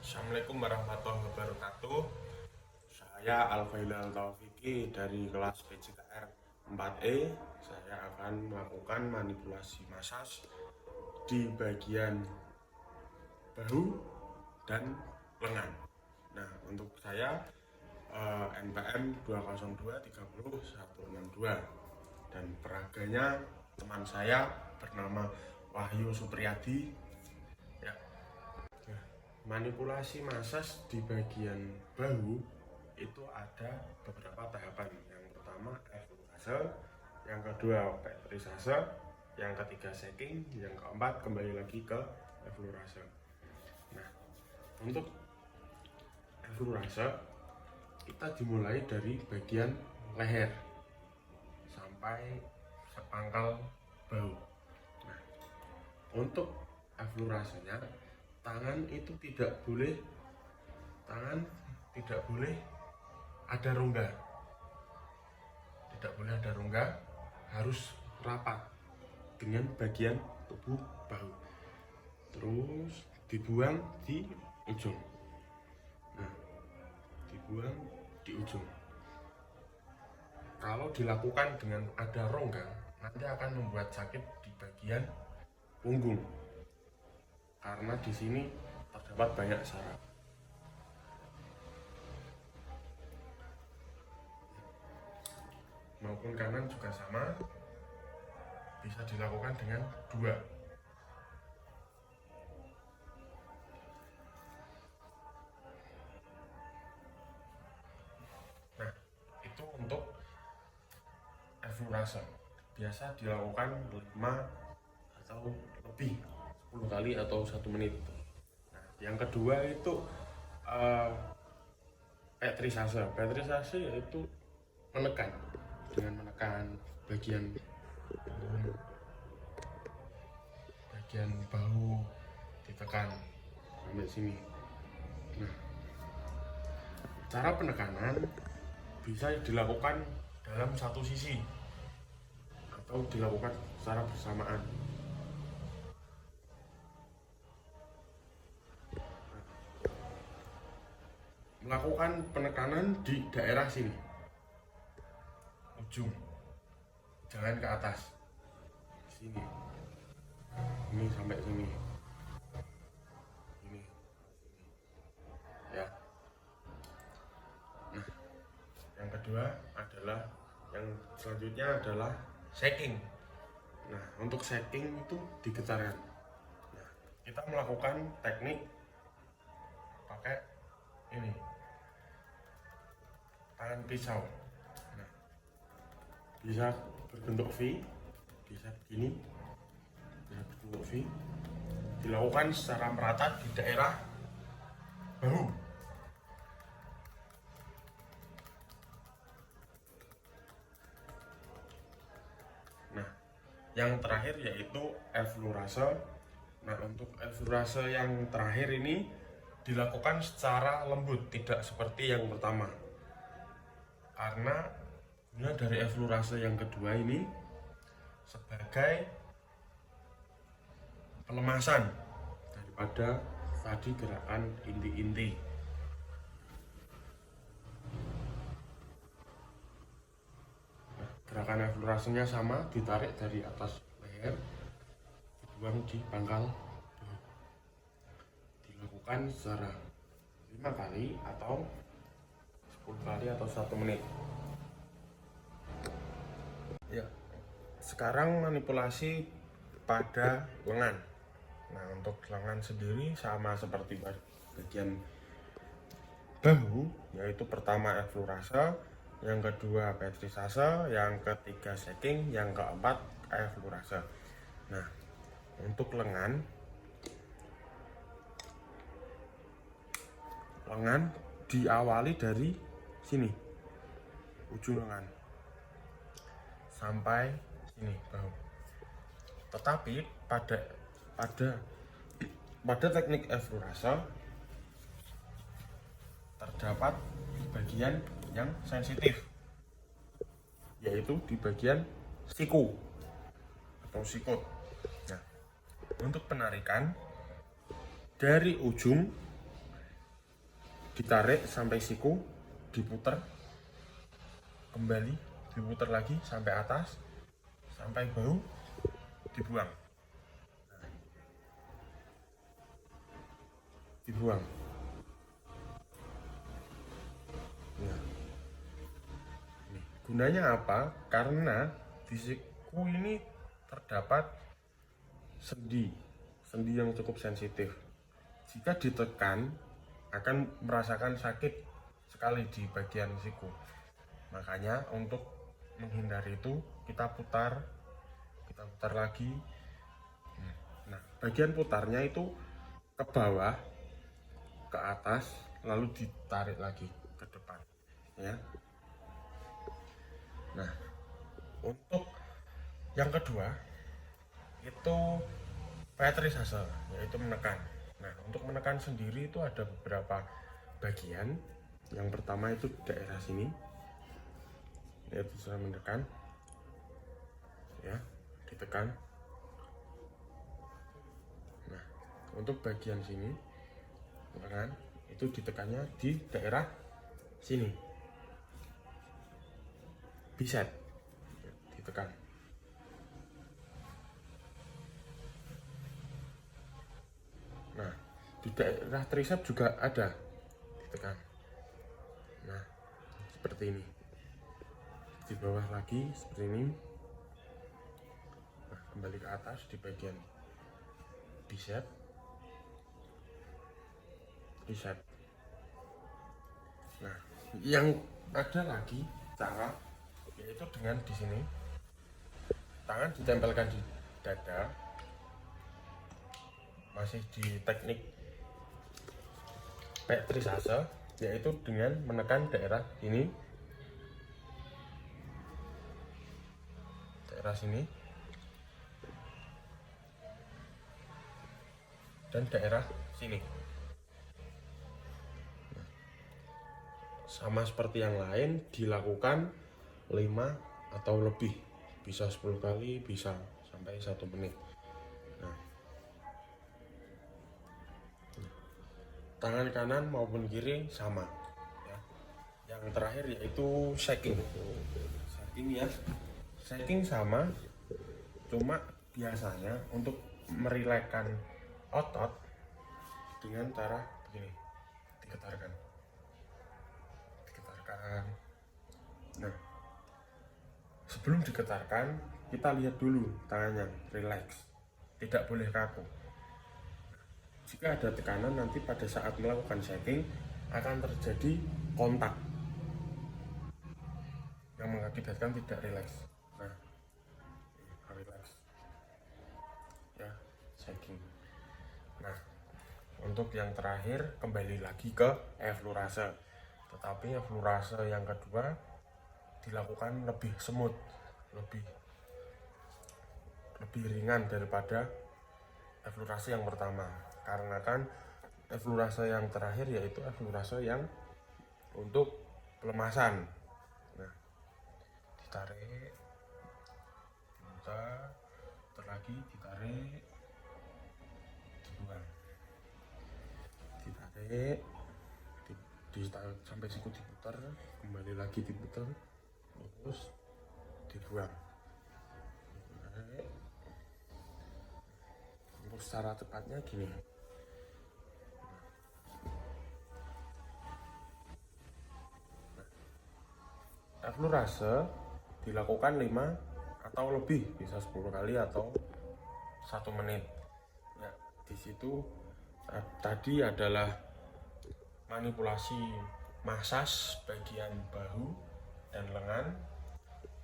Assalamualaikum warahmatullahi wabarakatuh. Saya Alfailal Taufiki dari kelas PJKR 4E. Saya akan melakukan manipulasi masas di bagian bahu dan lengan. Nah, untuk saya NPM 20230 dan peraganya teman saya bernama Wahyu Supriyadi. Ya, manipulasi masas di bagian bahu itu ada beberapa tahapan. Yang pertama effleurase, yang kedua petrisase, yang ketiga shaking, yang keempat kembali lagi ke effleurase. Nah, untuk effleurase kita dimulai dari bagian leher sampai sepangkal bahu. Nah, untuk effleurasenya tangan tidak boleh ada rongga, harus rapat dengan bagian tubuh bahu, terus dibuang di ujung. Nah, dibuang di ujung. Kalau dilakukan dengan ada rongga, nanti akan membuat sakit di bagian punggung karena di sini terdapat banyak saraf. Maupun kanan juga sama, bisa dilakukan dengan dua. Nah, itu untuk effleurase. Biasa dilakukan 5 atau lebih, 10 kali atau 1 menit. Nah, yang kedua itu petrisase. Petrisase yaitu menekan, dengan menekan bagian bahu ditekan sampai sini. Nah, cara penekanan bisa dilakukan dalam satu sisi atau dilakukan secara bersamaan. Melakukan penekanan di daerah sini, ujung, jangan ke atas, sini, ini sampai sini, ini, ya. Nah, yang kedua adalah, yang selanjutnya adalah shaking. Nah, untuk shaking itu digetarkan. Nah, kita melakukan teknik pakai ini, tangan pisau. Nah, bisa berbentuk V, bisa begini, bisa berbentuk V. Dilakukan secara merata di daerah bahu. Nah, yang terakhir yaitu effleurase. Nah, untuk effleurase yang terakhir ini dilakukan secara lembut, tidak seperti yang pertama. Karena dari effleurase yang kedua ini sebagai pelemasan daripada tadi gerakan inti-inti. Nah, gerakan effleurasenya sama, ditarik dari atas leher, dibuang di pangkal, dilakukan secara 5 kali atau 10 kali atau 1 menit. Ya, sekarang manipulasi pada lengan. Nah, untuk lengan sendiri sama seperti bagian bahu, yaitu pertama effleurase, yang kedua petrisase, yang ketiga shaking, yang keempat effleurase. Nah, untuk lengan diawali dari sini, ujung lengan, sampai sini bahu. Tetapi pada teknik effleurase terdapat bagian yang sensitif, yaitu di bagian siku atau sikut. Nah, untuk penarikan dari ujung ditarik sampai siku, diputar kembali, diputar lagi sampai atas, sampai bahu, dibuang. Dibuang. Nah, gunanya apa? Karena di siku ini terdapat sendi yang cukup sensitif. Jika ditekan akan merasakan sakit sekali di bagian siku. Makanya untuk menghindari itu kita putar lagi. Nah, bagian putarnya itu ke bawah, ke atas, lalu ditarik lagi ke depan, ya. Nah, untuk yang kedua itu Petrisase, yaitu menekan. Nah, untuk menekan sendiri itu ada beberapa bagian. Yang pertama itu daerah sini, yaitu saya menekan, ya, ditekan. Nah, untuk bagian sini, menekan, itu ditekannya di daerah sini, bicep, ditekan. Nah, di daerah tricep juga ada, ditekan. Nah, seperti ini. Di bawah lagi seperti ini. Nah, kembali ke atas di bagian bicep, tricep. Nah, yang ada lagi cara, yaitu dengan di sini tangan ditempelkan di dada, masih di teknik Petrisase, yaitu dengan menekan daerah ini, daerah sini, dan daerah sini. Nah, sama seperti yang lain, dilakukan 5 atau lebih, bisa 10 kali, bisa sampai 1 menit. Nah, tangan kanan maupun kiri sama, ya. Yang terakhir yaitu shaking. Ya, shaking sama, cuma biasanya untuk merilekskan otot dengan cara begini, digetarkan. Nah, sebelum digetarkan kita lihat dulu tangannya rileks, tidak boleh kaku. Jika ada tekanan, nanti pada saat melakukan shaking akan terjadi kontak yang mengakibatkan tidak rileks. Nah, rileks, ya, shaking. Nah, untuk yang terakhir kembali lagi ke effleurase, tetapi effleurase yang kedua dilakukan lebih smooth, lebih ringan daripada effleurase yang pertama. Karena kan effleurase yang terakhir yaitu effleurase yang untuk pelemasan. Nah, ditarik, diputar, lagi ditarik, dibuang, ditarik, sampai siku diputar, kembali lagi diputar, terus dibuang. Ditarik. Untuk secara tepatnya gini. Effleurase dilakukan 5 atau lebih, bisa 10 kali atau 1 menit. Ya, di situ tadi adalah manipulasi masas bagian bahu dan lengan.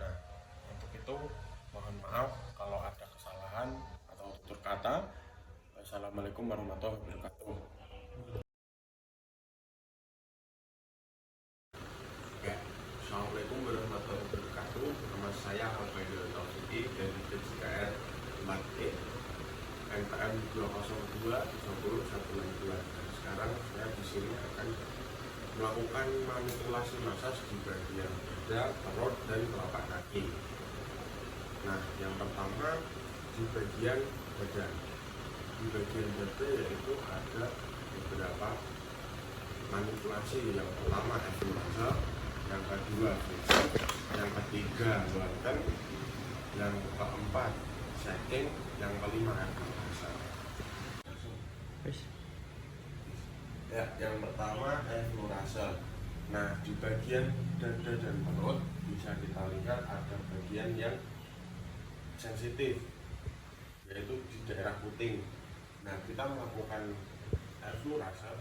Nah, untuk itu mohon maaf kalau ada kesalahan atau tutur kata. Wassalamualaikum warahmatullahi wabarakatuh. Assalamualaikum warahmatullahi wabarakatuh. Nama saya Alfaidul Taufiki dari DJKR 4E NPM 202-10-162. Sekarang saya di sini akan melakukan manipulasi masas di bagian dada, perut, dan telapak kaki. Nah, yang pertama di bagian dada. Di bagian dada yaitu ada beberapa manipulasi yang pertama explorase, yang kedua fixing, yang ketiga worten, yang keempat shaking, yang kelima explorase. Ya, yang pertama explorase. Nah, di bagian dada dan perut bisa kita lihat ada bagian yang sensitif, yaitu di daerah puting. Nah, kita melakukan explorase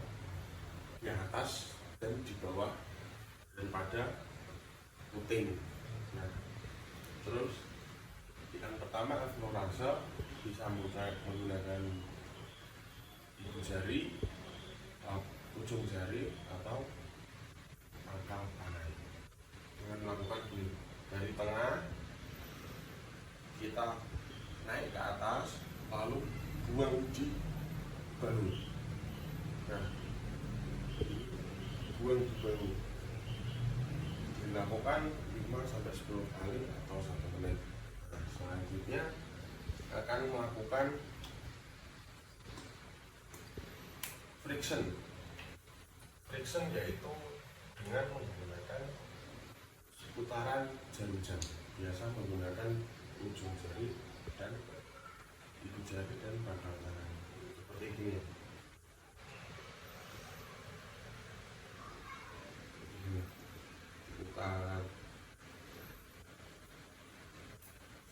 di atas dan di bawah daripada puting. Nah, terus yang pertama explorase bisa menggunakan ibu jari, ujung jari atau pangkal tangan. Dengan melakukan ini dari tengah kita naik ke atas, lalu buang di bahu. Nah, buang di bahu dilakukan 5-10 kali atau 1 menit. Nah, selanjutnya akan melakukan friction. Friction yaitu dengan menggunakan putaran jari jam, biasa menggunakan ujung jari dan ibu jari dan pangkal tangan seperti ini. Diputar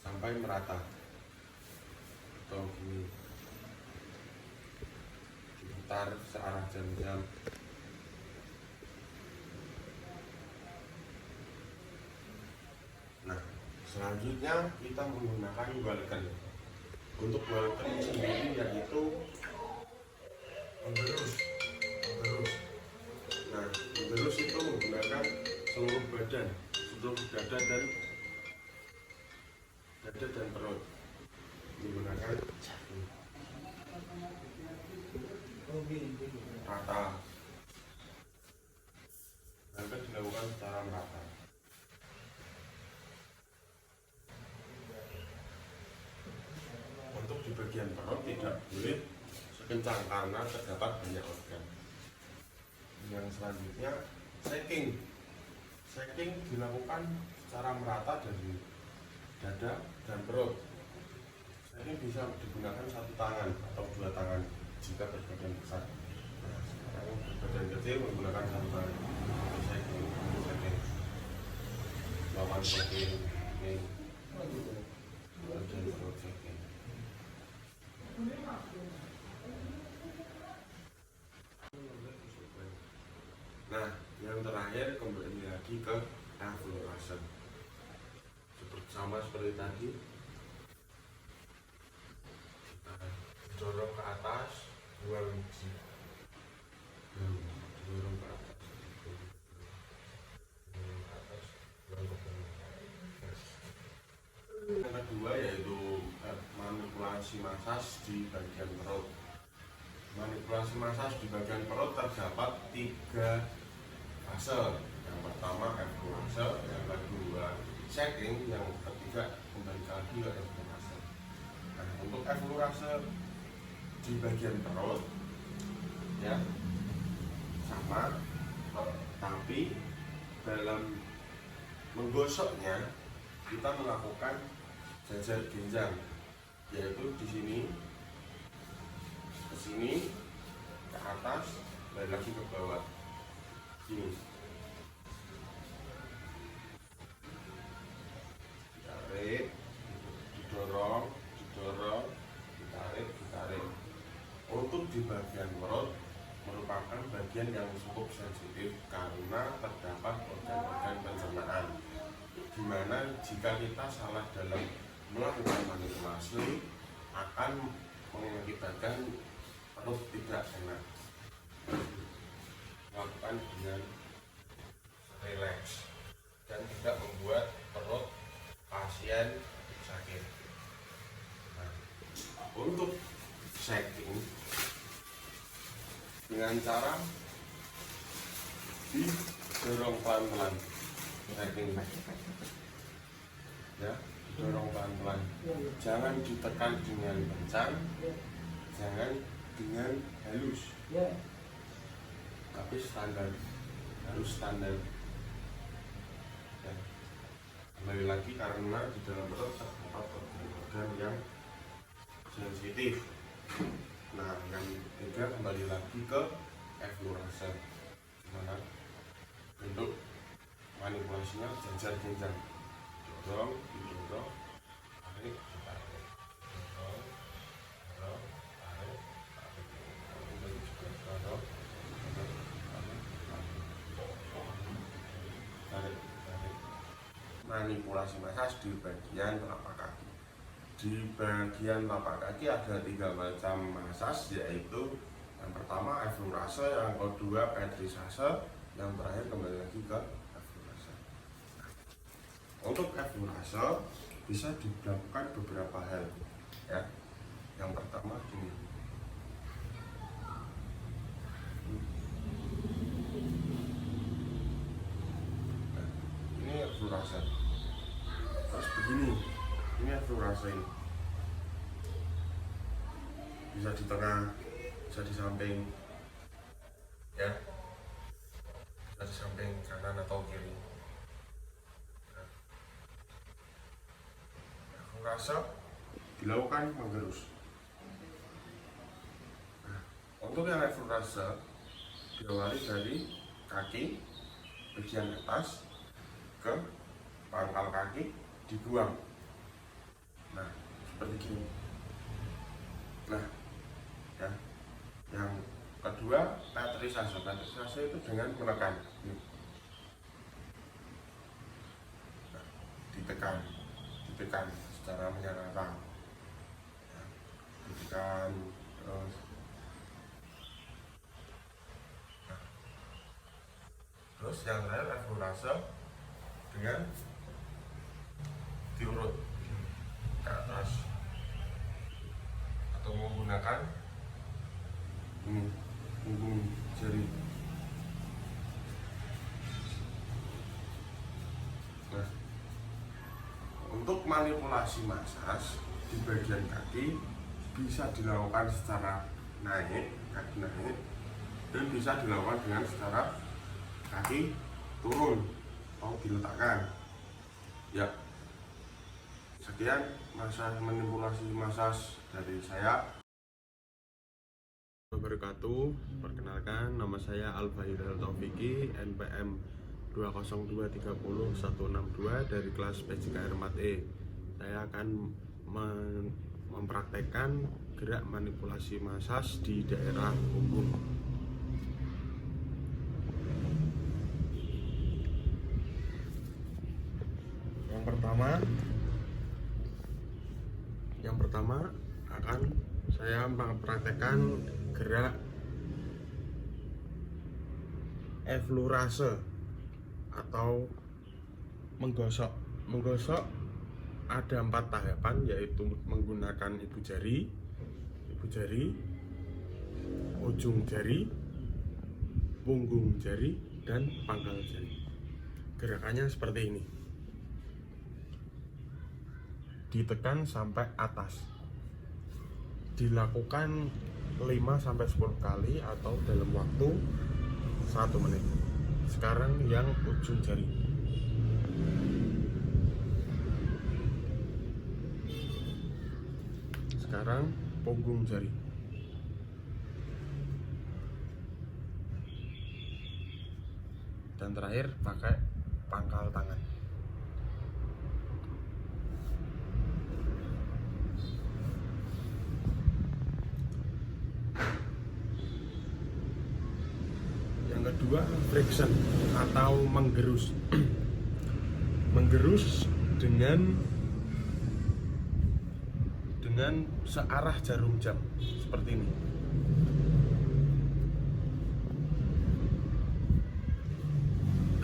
sampai merata atau gini, diputar searah jam-jam. Nah, selanjutnya kita menggunakan walken. Untuk walken sendiri yaitu menggerus. Nah, menggerus itu menggunakan seluruh badan, seluruh dada dan perut. Menggunakan rata. Akan dilakukan secara merata. Untuk di bagian perut tidak boleh sekencang karena terdapat banyak organ. Yang selanjutnya shaking. Shaking dilakukan secara merata dari dada dan perut. Shaking bisa digunakan 1 tangan atau 2 tangan jika berbadan besar. Nah, sekarang berbadan kecil menggunakan 1 tangan. Shaking. Lawan shaking. Dan perut shaking. Nah, yang terakhir kembali lagi ke explorase. Sama seperti tadi, kita dorong ke atas, buang biji, dorong ke atas, buang ke bawah. Yang kedua yaitu manipulasi massage di bagian perut. Manipulasi massage di bagian perut terdapat 3 fase. Yang pertama explorase, yang kedua shaking, yang ketiga kembali lagi ke explorase. Nah, untuk explorase di bagian perut ya sama, tapi dalam menggosoknya kita melakukan jajar genjang, yaitu di sini ke sini, ke atas, dan lagi ke bawah. Ini ditarik, didorong, ditarik. Untuk di bagian perut merupakan bagian yang cukup sensitif karena terdapat organ-organ pencernaan, di mana jika kita salah dalam melakukan manipulasi akan mengakibatkan perut tidak enak. Lakukan dengan relax dan tidak membuat perut pasien sakit. Nah, untuk shaking dengan cara didorong pelan-pelan, shaking ya, didorong pelan-pelan, jangan ditekan dengan kencang, jangan dengan halus. tapi harus standar ya. Kembali lagi karena di dalam perut terdapat organ-organ yang sensitif. Nah, yang ketiga kembali lagi ke eflurase, dimana untuk manipulasinya jenjang-jenjang, dorong, didorong, tarik, ditarik, dorong, dorong, tarik, tarik, kembali juga dorong, tarik, tarik. Manipulasi massage di bagian telapak kaki. Di bagian telapak kaki ada 3 macam massage, yaitu yang pertama eflurase, yang kedua petrisase, yang terakhir kembali lagi ke eflurase. Untuk eflurase bisa dilakukan beberapa hal ya. Yang pertama gini. Nah, ini eflurase. Terus begini. Ini eflurase ini. Bisa di tengah, bisa di samping ya, bisa di samping kanan atau kiri. Nah, eflurase dilakukan menggerus. Nah, untuk yang eflurase diawali dari kaki bagian atas ke pangkal kaki, dibuang. Nah, seperti gini. Nah, ya. Yang kedua petrisase. Petrisase itu dengan menekan. Nah, ditekan secara menyenangkan. Ya, ditekan terus. Nah, terus yang terakhir eflurase dengan diurut ke atas atau menggunakan ini punggung jari. Nah, untuk manipulasi massage di bagian kaki bisa dilakukan secara naik, kaki naik, dan bisa dilakukan dengan secara kaki turun atau diletakkan ya. Sekian manipulasi massage dari saya. Wabarakatuh. Perkenalkan, nama saya Al-Fahidal Taufiki, NPM 20230-162 dari kelas PJKR Mat E. Saya akan mempraktekkan gerak manipulasi massage di daerah punggung. Yang pertama akan saya mempraktekkan gerak eflurase atau menggosok. Menggosok ada 4 tahapan, yaitu menggunakan ibu jari, ujung jari, punggung jari, dan pangkal jari. Gerakannya seperti ini. Ditekan sampai atas. Dilakukan 5-10 kali atau dalam waktu 1 menit. Sekarang yang ujung jari. Sekarang punggung jari. Dan terakhir pakai pangkal tangan. Yang kedua, friction atau menggerus. Menggerus dengan searah jarum jam seperti ini.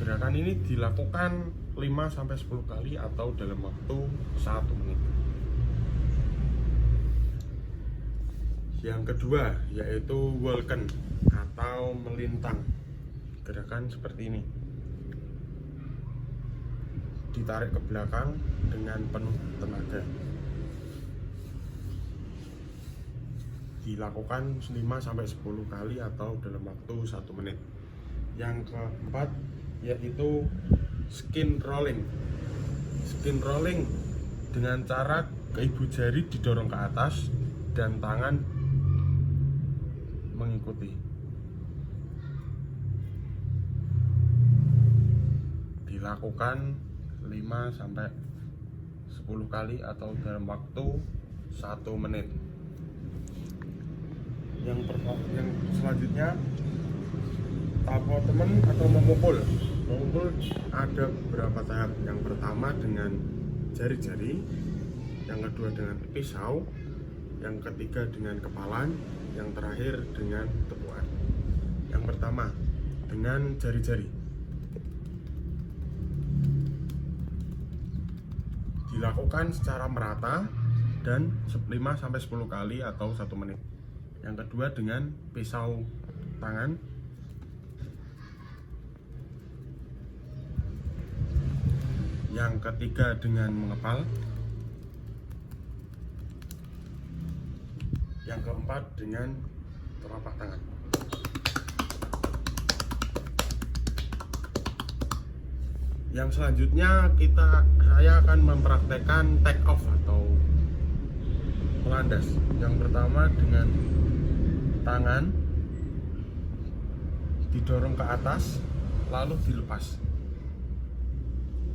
Gerakan ini dilakukan 5-10 kali atau dalam waktu 1 menit. Yang kedua yaitu walken atau melintang. Gerakan seperti ini. Ditarik ke belakang dengan penuh tenaga. Dilakukan 5-10 kali atau dalam waktu 1 menit. Yang keempat yaitu skin rolling. Skin rolling dengan cara ibu jari didorong ke atas dan tangan mengikuti. Dilakukan 5 sampai 10 kali atau dalam waktu 1 menit. Yang selanjutnya tahap teman atau memukul ada beberapa tahap. Yang pertama dengan jari-jari, yang kedua dengan pisau, yang ketiga dengan kepalan, yang terakhir dengan tepuan. Yang pertama dengan jari-jari, dilakukan secara merata dan 5-10 kali atau 1 menit. Yang kedua dengan pisau tangan, yang ketiga dengan mengepal, yang keempat dengan telapak tangan. Yang selanjutnya saya akan mempraktekkan take off atau melandas. Yang pertama dengan tangan didorong ke atas lalu dilepas.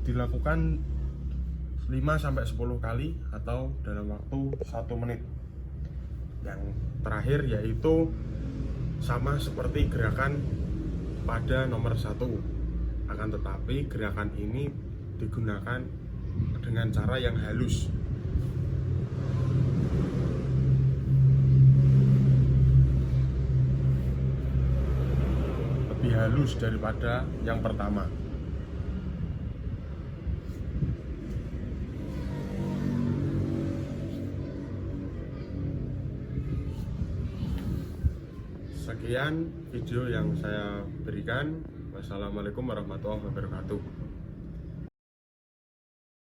Dilakukan 5-10 kali atau dalam waktu 1 menit. Yang terakhir yaitu sama seperti gerakan pada nomor 1, akan tetapi gerakan ini digunakan dengan cara yang halus. Lebih halus daripada yang pertama. Sekian video yang saya berikan. Wassalamualaikum warahmatullahi wabarakatuh.